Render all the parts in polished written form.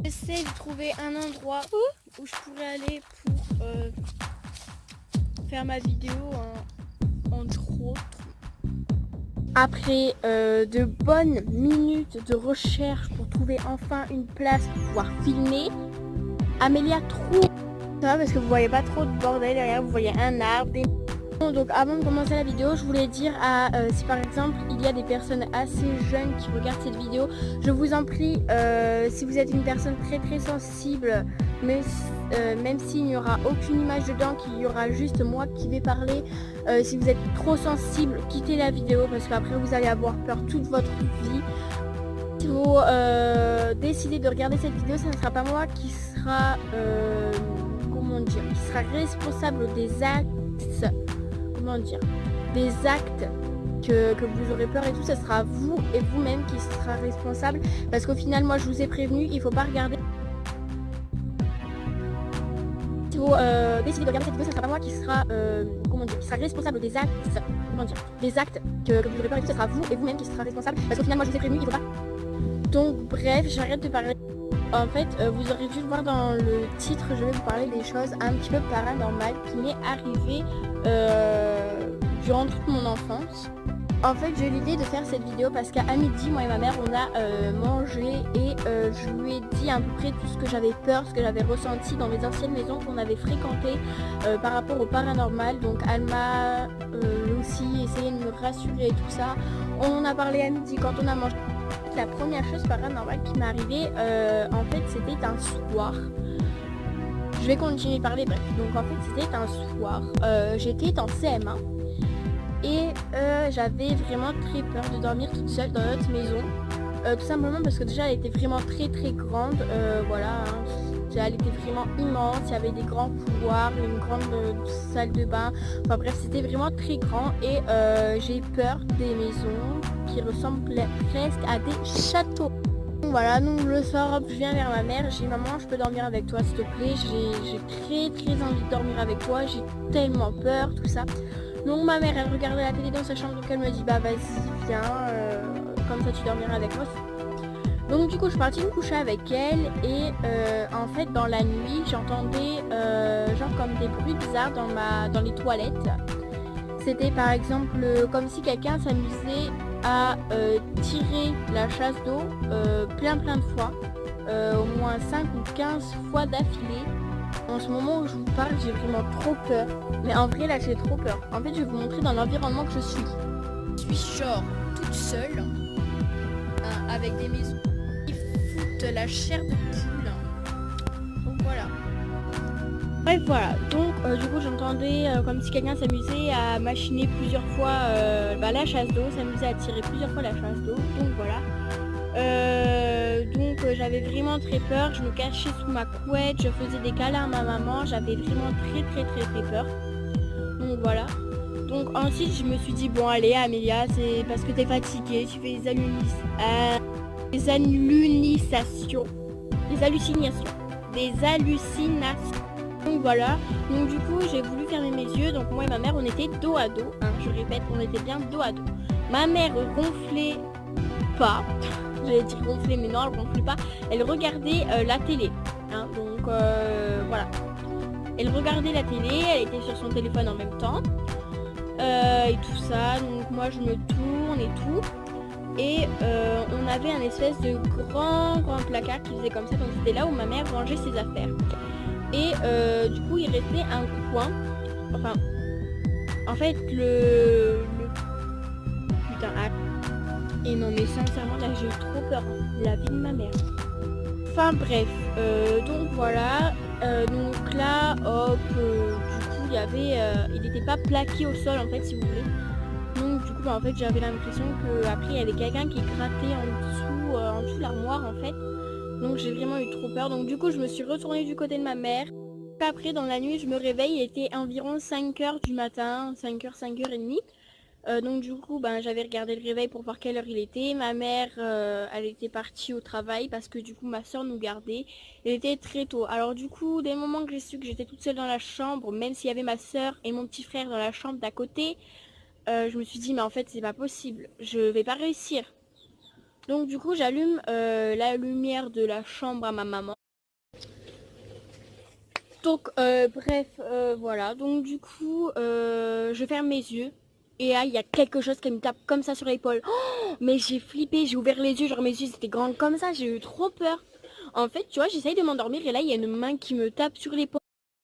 J'essaie de trouver un endroit où je pourrais aller pour faire ma vidéo entre autres. Après de bonnes minutes de recherche pour trouver enfin une place pour pouvoir filmer, Amélia trouve ça parce que vous voyez pas trop de bordel derrière, vous voyez un arbre, des... Donc avant de commencer la vidéo, je voulais dire à si par exemple il y a des personnes assez jeunes qui regardent cette vidéo, je vous en prie, si vous êtes une personne très sensible, même s'il n'y aura aucune image dedans, qu'il y aura juste moi qui vais parler, si vous êtes trop sensible, quittez la vidéo parce qu'après vous allez avoir peur toute votre vie. Si vous décidez de regarder cette vidéo, ça ne sera pas moi qui sera comment dire, qui sera responsable des actes, comment dire, des actes que vous aurez peur et tout, ça sera vous et vous-même qui sera responsable parce qu'au final moi je vous ai prévenu, il faut pas regarder. Si vous décidez de regarder cette vidéo, ça sera pas moi qui sera comment dire, qui sera responsable des actes, comment dire, des actes que vous aurez peur et tout, ça sera vous et vous-même qui sera responsable parce qu'au final moi je vous ai prévenu, il faut pas. Donc bref, j'arrête de parler. En fait, vous aurez dû le voir dans le titre, je vais vous parler des choses un petit peu paranormales qui m'est arrivé durant toute mon enfance. En fait, j'ai eu l'idée de faire cette vidéo parce qu'à midi, moi et ma mère, on a mangé et je lui ai dit à peu près tout ce que j'avais peur, ce que j'avais ressenti dans les anciennes maisons qu'on avait fréquentées par rapport au paranormal. Donc elle m'a aussi essayé de me rassurer et tout ça. On en a parlé à midi quand on a mangé. La première chose paranormale qui m'est arrivée, en fait, c'était un soir. Je vais continuer de parler, bref. Donc en fait, c'était un soir. J'étais en CM1 et j'avais vraiment très peur de dormir toute seule dans notre maison. Tout simplement parce que déjà, elle était vraiment très grande. Voilà, hein. Elle était vraiment immense. Il y avait des grands couloirs, une grande salle de bain. Enfin bref, c'était vraiment très grand et j'ai peur des maisons qui ressemblaient presque à des châteaux. Donc voilà, donc le soir, je viens vers ma mère, j'ai dit maman, je peux dormir avec toi s'il te plaît, j'ai très envie de dormir avec toi, j'ai tellement peur, tout ça. Donc ma mère, elle regardait la télé dans sa chambre, donc elle me dit bah vas-y, viens, comme ça tu dormiras avec moi. Donc du coup je suis partie me coucher avec elle et en fait dans la nuit j'entendais genre comme des bruits bizarres dans les toilettes. C'était par exemple comme si quelqu'un s'amusait à tirer la chasse d'eau plein de fois, au moins 5 ou 15 fois d'affilée. En ce moment où je vous parle, j'ai vraiment trop peur. Mais en vrai là j'ai trop peur. En fait je vais vous montrer dans l'environnement que je suis. Je suis genre toute seule, hein, avec des maisons qui foutent la chair de poule. Donc voilà. Bref voilà, donc du coup j'entendais comme si quelqu'un s'amusait à machiner plusieurs fois la chasse d'eau, s'amusait à tirer plusieurs fois la chasse d'eau, donc voilà. Donc j'avais vraiment très peur, je me cachais sous ma couette, je faisais des câlins à ma maman, j'avais vraiment très peur. Donc voilà. Donc ensuite je me suis dit bon allez Amélia, c'est parce que t'es fatiguée, tu fais des hallucinations. Donc voilà, donc du coup j'ai voulu fermer mes yeux, donc moi et ma mère on était dos à dos, hein, je répète, on était bien dos à dos. Ma mère ronflait pas, j'allais dire ronfler mais non elle ronflait pas, elle regardait la télé, hein, donc voilà. Elle regardait la télé, elle était sur son téléphone en même temps, et tout ça, donc moi je me tourne et tout. Et on avait un espèce de grand placard qui faisait comme ça, donc c'était là où ma mère rangeait ses affaires. Et du coup il restait un coin, enfin en fait putain et non mais sincèrement là j'ai eu trop peur, hein, la vie de ma mère. Enfin bref, donc voilà, donc là hop, du coup il y avait, il n'était pas plaqué au sol en fait si vous voulez. Donc du coup en fait j'avais l'impression qu'après il y avait quelqu'un qui grattait en dessous de l'armoire en fait. Donc j'ai vraiment eu trop peur. Donc du coup je me suis retournée du côté de ma mère. Après dans la nuit je me réveille, il était environ 5h du matin, 5h, 5h30. Donc du coup j'avais regardé le réveil pour voir quelle heure il était. Ma mère elle était partie au travail parce que du coup ma soeur nous gardait. Il était très tôt. Alors du coup dès le moment que j'ai su que j'étais toute seule dans la chambre, même s'il y avait ma soeur et mon petit frère dans la chambre d'à côté, je me suis dit mais en fait c'est pas possible, je vais pas réussir. Donc du coup j'allume la lumière de la chambre à ma maman. Donc bref voilà, donc du coup je ferme mes yeux. Et là il y a quelque chose qui me tape comme ça sur l'épaule. Oh, mais j'ai flippé, j'ai ouvert les yeux, genre mes yeux étaient grands comme ça, j'ai eu trop peur. En fait tu vois j'essaye de m'endormir et là il y a une main qui me tape sur l'épaule.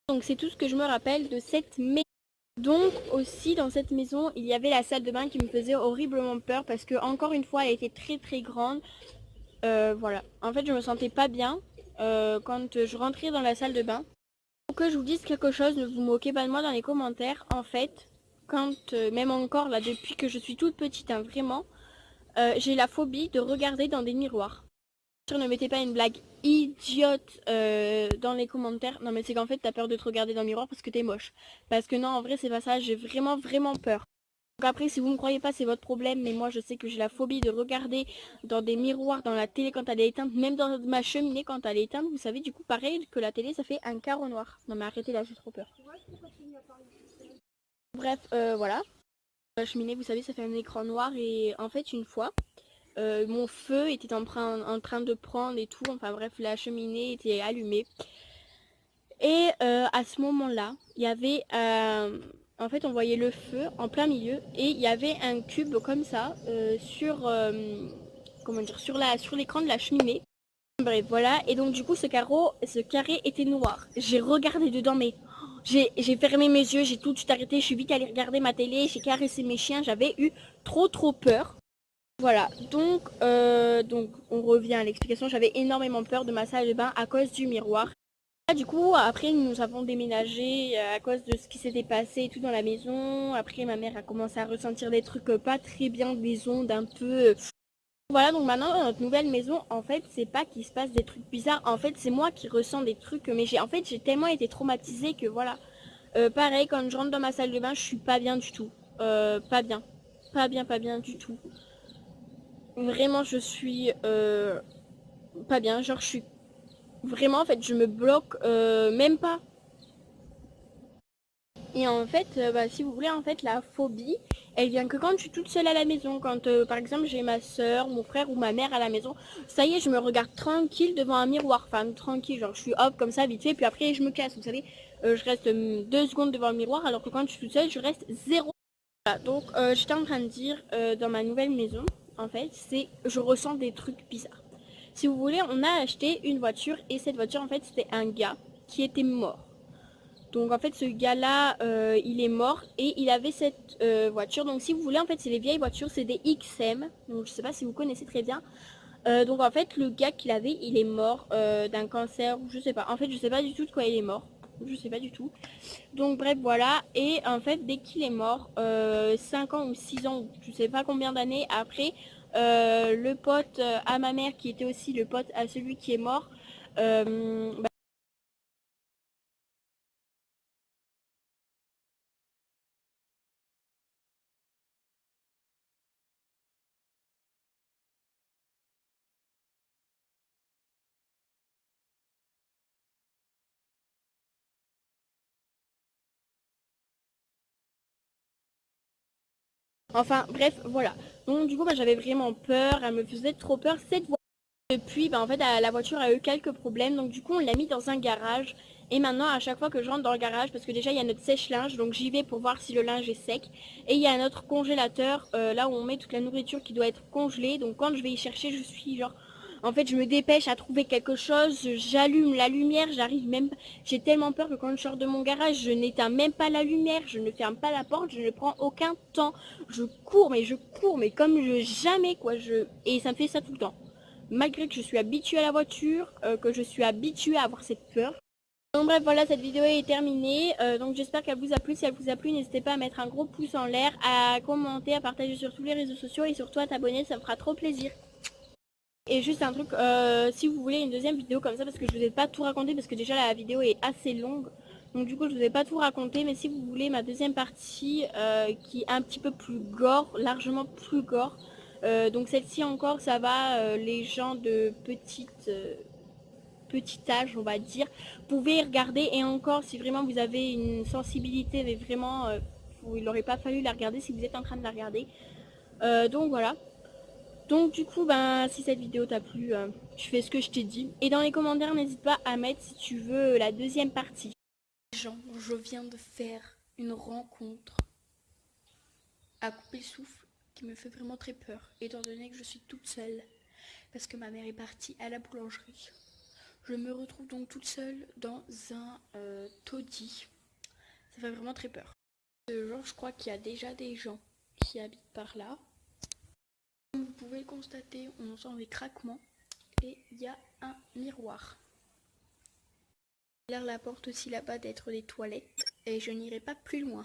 Donc c'est tout ce que je me rappelle de cette maison. Donc aussi dans cette maison il y avait la salle de bain qui me faisait horriblement peur parce que encore une fois elle était très très grande. Voilà, en fait je me sentais pas bien quand je rentrais dans la salle de bain. Pour que je vous dise quelque chose, ne vous moquez pas de moi dans les commentaires. En fait, quand même encore là depuis que je suis toute petite, hein, vraiment, j'ai la phobie de regarder dans des miroirs. Ne mettez pas une blague idiote dans les commentaires. Non mais c'est qu'en fait t'as peur de te regarder dans le miroir parce que t'es moche. Parce que non en vrai c'est pas ça, j'ai vraiment vraiment peur. Donc après si vous me croyez pas c'est votre problème, mais moi je sais que j'ai la phobie de regarder dans des miroirs, dans la télé quand elle est éteinte, même dans ma cheminée quand elle est éteinte. Vous savez du coup pareil que la télé ça fait un carreau noir. Non mais arrêtez là, j'ai trop peur. Bref voilà. La cheminée vous savez ça fait un écran noir et en fait une fois mon feu était en train de prendre et tout, enfin bref la cheminée était allumée. Et à ce moment-là, il y avait en fait on voyait le feu en plein milieu et il y avait un cube comme ça sur comment dire sur l'écran de la cheminée. Bref voilà, et donc du coup ce carré était noir. J'ai regardé dedans mais j'ai fermé mes yeux, j'ai tout de suite arrêté, je suis vite allée regarder ma télé, j'ai caressé mes chiens, j'avais eu trop peur. Voilà, donc on revient à l'explication, j'avais énormément peur de ma salle de bain à cause du miroir. Du coup, après, nous avons déménagé à cause de ce qui s'était passé et tout dans la maison. Après, ma mère a commencé à ressentir des trucs pas très bien, des ondes un peu. Voilà, donc maintenant, dans notre nouvelle maison, en fait, c'est pas qu'il se passe des trucs bizarres. En fait, c'est moi qui ressens des trucs. Mais j'ai tellement été traumatisée que voilà. Pareil, quand je rentre dans ma salle de bain, je suis pas bien du tout. Pas bien. Pas bien du tout. Vraiment, je suis pas bien. Genre, je suis vraiment, en fait, je me bloque même pas. Et en fait, bah, si vous voulez, en fait, la phobie, elle vient que quand je suis toute seule à la maison. Quand, par exemple, j'ai ma soeur, mon frère ou ma mère à la maison, ça y est, je me regarde tranquille devant un miroir. Enfin, tranquille, genre, je suis hop, comme ça, vite fait, puis après, je me casse. Vous savez, je reste 2 secondes devant le miroir, alors que quand je suis toute seule, je reste zéro. Voilà, donc, j'étais en train de dire, dans ma nouvelle maison, en fait, c'est, je ressens des trucs bizarres. Si vous voulez, on a acheté une voiture, et cette voiture, en fait, c'était un gars qui était mort. Donc en fait ce gars-là, il est mort et il avait cette voiture. Donc si vous voulez, en fait c'est les vieilles voitures, c'est des XM. Donc je sais pas si vous connaissez très bien. Donc en fait le gars qu'il avait, il est mort d'un cancer ou je sais pas. En fait je sais pas du tout de quoi il est mort. Je sais pas du tout. Donc bref voilà. Et en fait dès qu'il est mort, 5 ans ou 6 ans, je sais pas combien d'années après, le pote à ma mère qui était aussi le pote à celui qui est mort, bah, enfin bref voilà. Donc du coup bah, j'avais vraiment peur, elle me faisait trop peur cette voiture. Depuis bah, en fait la voiture a eu quelques problèmes, donc du coup on l'a mis dans un garage. Et maintenant à chaque fois que je rentre dans le garage, parce que déjà il y a notre sèche-linge, donc j'y vais pour voir si le linge est sec. Et il y a notre congélateur, là où on met toute la nourriture qui doit être congelée. Donc quand je vais y chercher, je suis genre... En fait, je me dépêche à trouver quelque chose, j'allume la lumière, j'arrive même... J'ai tellement peur que quand je sors de mon garage, je n'éteins même pas la lumière, je ne ferme pas la porte, je ne prends aucun temps. Je cours, mais comme jamais, quoi. Et ça me fait ça tout le temps. Malgré que je suis habituée à la voiture, que je suis habituée à avoir cette peur. Donc bref, voilà, cette vidéo est terminée. Donc j'espère qu'elle vous a plu. Si elle vous a plu, n'hésitez pas à mettre un gros pouce en l'air, à commenter, à partager sur tous les réseaux sociaux et surtout à t'abonner, ça me fera trop plaisir. Et juste un truc, si vous voulez une deuxième vidéo comme ça, parce que je vous ai pas tout raconté, parce que déjà la vidéo est assez longue, donc du coup je vous ai pas tout raconté, mais si vous voulez ma deuxième partie qui est un petit peu plus gore, largement plus gore, donc celle-ci encore ça va, les gens de petit âge on va dire, vous pouvez regarder, et encore si vraiment vous avez une sensibilité, mais vraiment il n'aurait pas fallu la regarder si vous êtes en train de la regarder. Donc voilà. Donc du coup, ben, si cette vidéo t'a plu, tu fais ce que je t'ai dit. Et dans les commentaires, n'hésite pas à mettre si tu veux la deuxième partie. Gens, je viens de faire une rencontre à couper le souffle qui me fait vraiment très peur, étant donné que je suis toute seule, parce que ma mère est partie à la boulangerie. Je me retrouve donc toute seule dans un taudis. Ça fait vraiment très peur. Genre, je crois qu'il y a déjà des gens qui habitent par là. Comme vous pouvez le constater, on entend des craquements et il y a un miroir. Il a l'air la porte aussi là-bas d'être des toilettes et je n'irai pas plus loin.